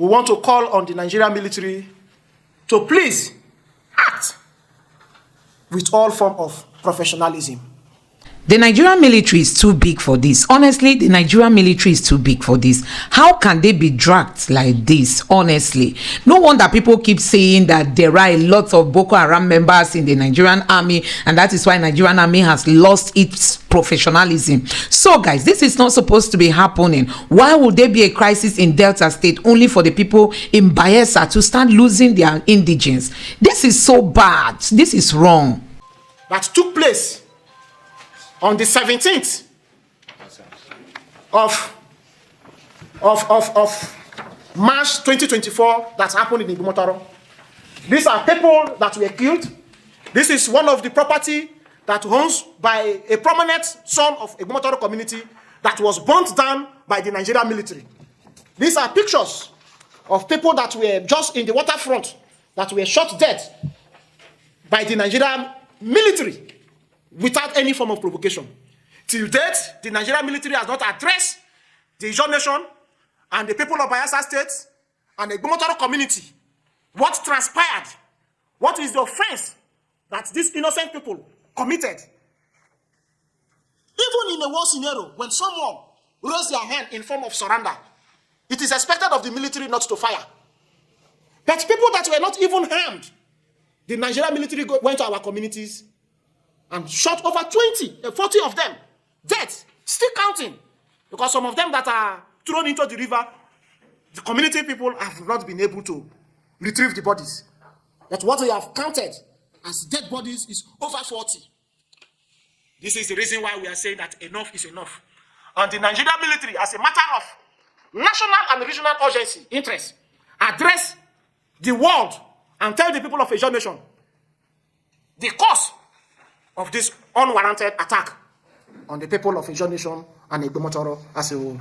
we want to call on the Nigerian military to please act with all form of professionalism. The Nigerian military is too big for this. Honestly, the Nigerian military is too big for this. How can they be dragged like this? Honestly, no wonder people keep saying that there are a lot of Boko Haram members in the Nigerian army, and that is why Nigerian army has lost its professionalism. So guys, this is not supposed to be happening. Why would there be a crisis in Delta State only for the people in Bayelsa to start losing their indigents? This is so bad. This is wrong. That took place on the 17th of March 2024, that happened in Ijaw. These are people that were killed. This is one of the property that owns by a prominent son of a Ijaw community that was burnt down by the Nigerian military. These are pictures of people that were just in the waterfront that were shot dead by the Nigerian military without any form of provocation. Till date, the Nigerian military has not addressed the Ijaw nation and the people of Bayelsa State and the Ijaw community. What transpired? What is the offense that these innocent people committed? Even in a war scenario, when someone raises their hand in form of surrender, it is expected of the military not to fire. But people that were not even harmed, the Nigerian military went to our communities and shot over 40 of them dead, still counting, because some of them that are thrown into the river, the community people have not been able to retrieve the bodies. But what we have counted as dead bodies is over 40. This is the reason why we are saying that enough is enough. And the Nigerian military, as a matter of national and regional urgency, interest, address the world and tell the people of Ijaw nation the cause of this unwarranted attack on the people of Ijaw nation and Ijaw as a whole.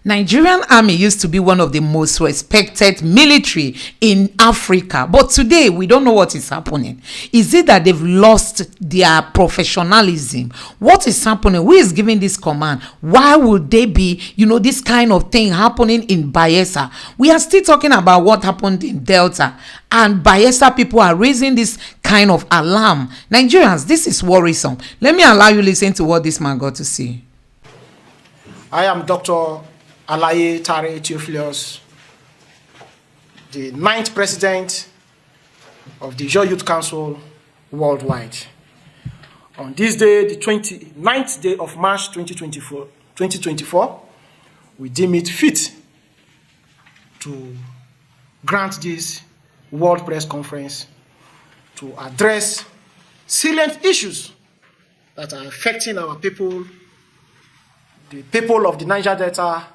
Nigerian army used to be one of the most respected military in Africa, but today we don't know what is happening. Is it that they've lost their professionalism? What is happening? Who is giving this command? Why would they be, this kind of thing happening in Bayelsa? We are still talking about what happened in Delta, and Bayelsa people are raising this kind of alarm. Nigerians, this is worrisome. Let me allow you listen to what this man got to say. I am Dr. Alaye Tare Theophilus, the 9th president of the Ijaw Youth Council worldwide. On this day, the 29th day of March 2024, we deem it fit to grant this World Press Conference to address salient issues that are affecting our people, the people of the Niger Delta,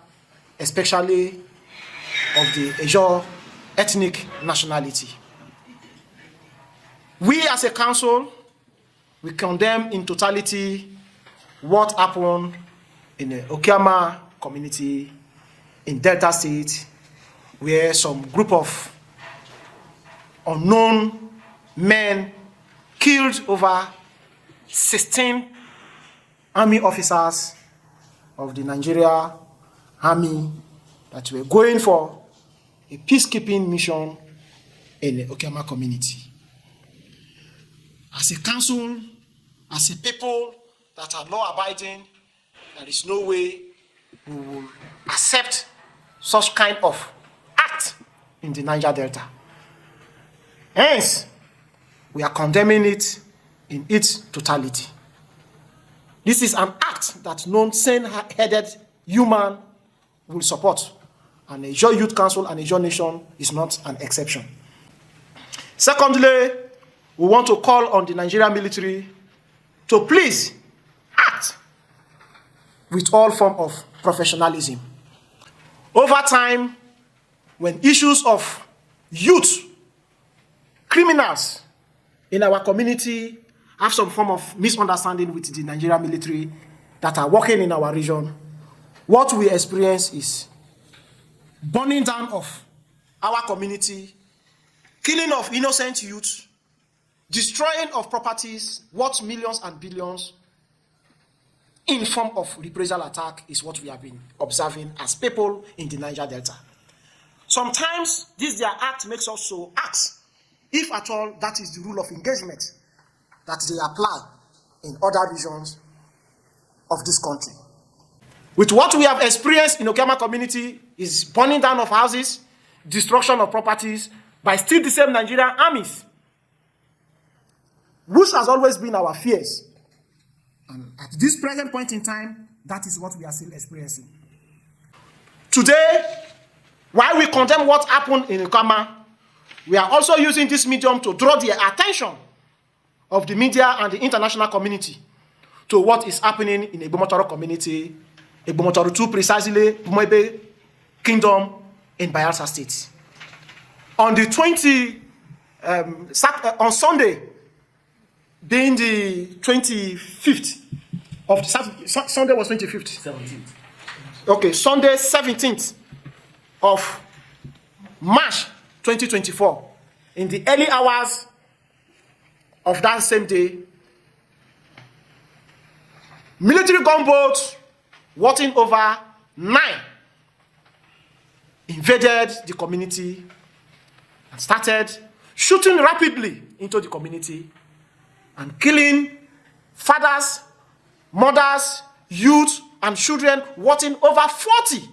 especially of the Ijaw ethnic nationality. We as a council, we condemn in totality what happened in the Okiama community in Delta State, where some group of unknown men killed over 16 army officers of the Nigeria army that were going for a peacekeeping mission in the Okiama community. As a council, as a people that are law-abiding, there is no way we will accept such kind of act in the Niger Delta. Hence, we are condemning it in its totality. This is an act that no sane-headed human will support, and the Ijaw Youth Council and the Ijaw Nation is not an exception. Secondly, we want to call on the Nigerian military to please act with all form of professionalism. Over time, when issues of youth, criminals in our community have some form of misunderstanding with the Nigerian military that are working in our region, what we experience is burning down of our community, killing of innocent youth, destroying of properties worth millions and billions in form of reprisal attack is what we have been observing as people in the Niger Delta. Sometimes this their act makes us so ask if at all that is the rule of engagement that they apply in other regions of this country. With what we have experienced in Okema community is burning down of houses, destruction of properties by still the same Nigerian armies, which has always been our fears. And at this present point in time, that is what we are still experiencing. Today, while we condemn what happened in Okama, we are also using this medium to draw the attention of the media and the international community to what is happening in Igbomotoro community, Igbomotoro 2 precisely, Bumebe Kingdom in Bayelsa State. On the on Sunday, being the 25th of Sunday was 25th. 17th. Okay, Sunday 17th of March 2024, in the early hours of that same day, military gunboats working over 9 invaded the community and started shooting rapidly into the community and killing fathers, mothers, youth, and children working over 40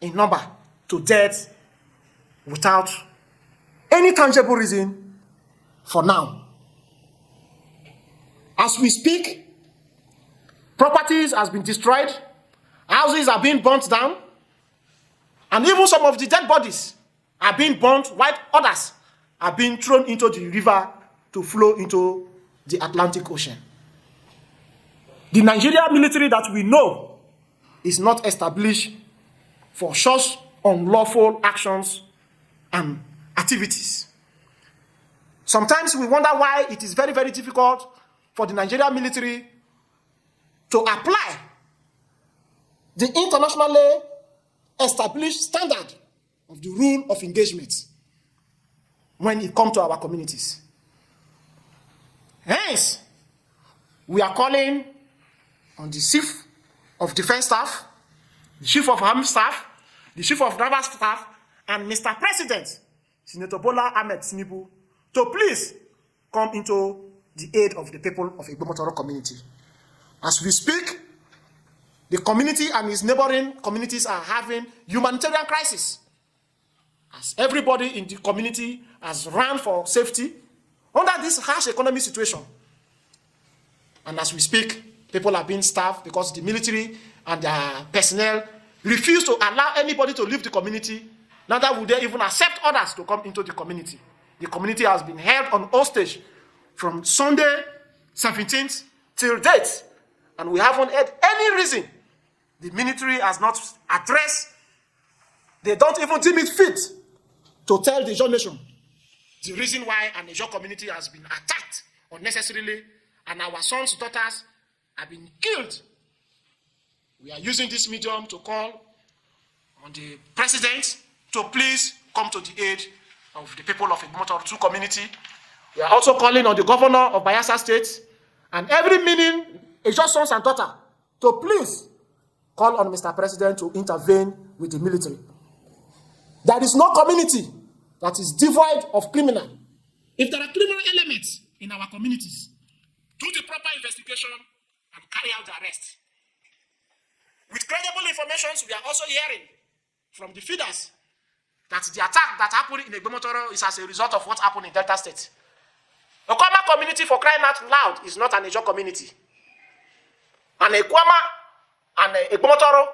in number to death without any tangible reason for now. As we speak, properties has been destroyed, houses are being burnt down, and even some of the dead bodies are being burnt, while others are being thrown into the river to flow into the Atlantic Ocean. The Nigerian military that we know is not established for such unlawful actions and activities. Sometimes we wonder why it is very, very difficult for the Nigerian military to apply the internationally established standard of the rule of engagement when it comes to our communities. Hence, we are calling on the Chief of Defense Staff, the Chief of Army Staff, the Chief of Naval Staff, and Mr. President, Senator Bola Ahmed Tinubu, to please come into the aid of the people of Igbomotoro community. As we speak, the community and its neighboring communities are having humanitarian crisis, as everybody in the community has run for safety under this harsh economic situation. And as we speak, people are being starved because the military and their personnel refuse to allow anybody to leave the community. Neither would they even accept others to come into the community. The community has been held on hostage from Sunday 17th till date, and we haven't had any reason. The military has not addressed, they don't even deem it fit to tell the Ijaw nation the reason why an Ijaw community has been attacked unnecessarily and our sons, daughters have been killed. We are using this medium to call on the president to please come to the aid of the people of Igbomotoro 2 community. We are also calling on the governor of Bayelsa State and every meaning Ijaw sons and daughters to please call on Mr. President to intervene with the military. There is no community that is devoid of criminal. If there are criminal elements in our communities, do the proper investigation and carry out the arrest. With credible information, we are also hearing from the feeders that the attack that happened in Igbomotoro is as a result of what happened in Delta State. The Kwama community, for crying out loud, is not an Ijaw community. And a Kwama and Igbomotoro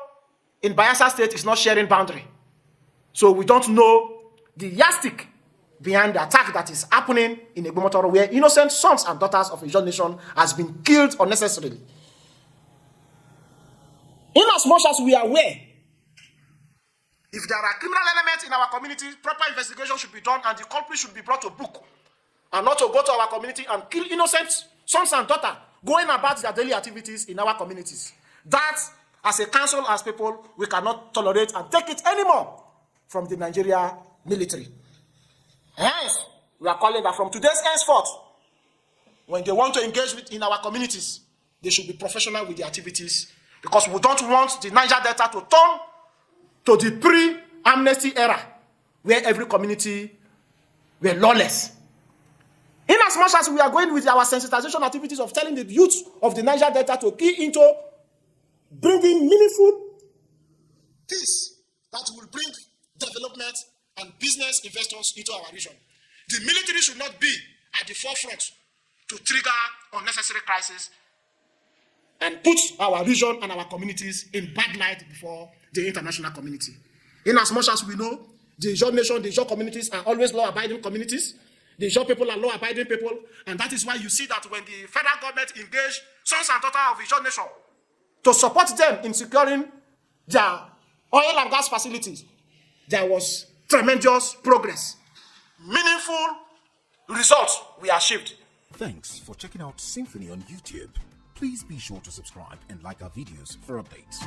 in Bayelsa State is not sharing boundary. So we don't know the yardstick behind the attack that is happening in Igbomotoro, where innocent sons and daughters of Ijaw nation has been killed unnecessarily. Inasmuch as we are aware, if there are criminal elements in our community, proper investigation should be done and the culprit should be brought to book, and not to go to our community and kill innocent sons and daughters going about their daily activities in our communities. That, as a council, as people, we cannot tolerate and take it anymore from the Nigeria military. Hence, we are calling that from today's henceforth, when they want to engage in our communities, they should be professional with the activities, because we don't want the Niger Delta to turn to the pre-amnesty era, where every community were lawless. In as much as we are going with our sensitization activities of telling the youth of the Niger Delta to key into bringing meaningful peace that will bring development and business investors into our region. The military should not be at the forefront to trigger unnecessary crises and put our region and our communities in bad light before the international community. In as much as we know, the Ijaw nation, the Ijaw communities are always law-abiding communities. The Ijaw people are law-abiding people, and that is why you see that when the federal government engaged sons and daughters of Ijaw nation to support them in securing their oil and gas facilities, there was tremendous progress. Meaningful results were achieved. Thanks for checking out Symphony on YouTube. Please be sure to subscribe and like our videos for updates.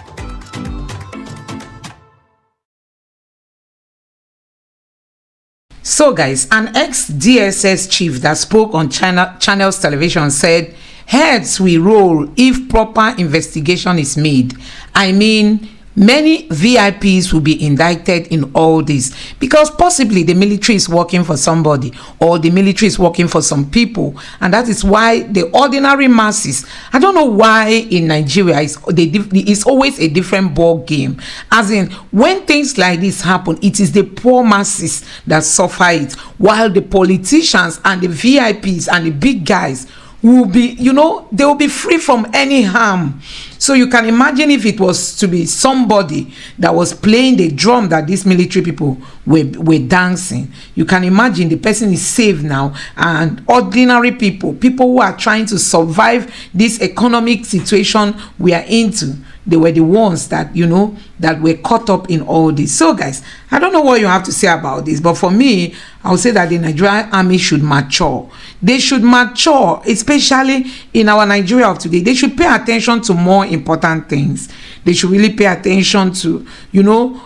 So guys, an ex-DSS chief that spoke on Channels Television said, heads will roll if proper investigation is made. I mean, many VIPs will be indicted in all this because possibly the military is working for somebody or the military is working for some people, and that is why the ordinary masses, I don't know why in Nigeria it's always a different ball game. As in, when things like this happen, it is the poor masses that suffer it, while the politicians and the VIPs and the big guys will be, you know, they will be free from any harm. So you can imagine if it was to be somebody that was playing the drum that these military people were dancing, you can imagine the person is safe now, and ordinary people who are trying to survive this economic situation we are into, they were the ones that, you know, that were caught up in all this. So guys, I don't know what you have to say about this, but for me, I would say that the Nigerian army should mature. They should mature, especially in our Nigeria of today. They should pay attention to more important things. They should really pay attention to, you know,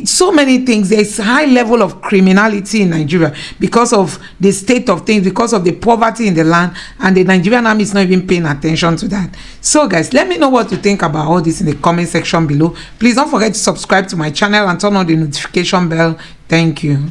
so many things. There's high level of criminality in Nigeria because of the state of things, because of the poverty in the land, and the Nigerian army is not even paying attention to that. So guys, let me know what you think about all this in the comment section below. Please don't forget to subscribe to my channel and turn on the notification bell. Thank you.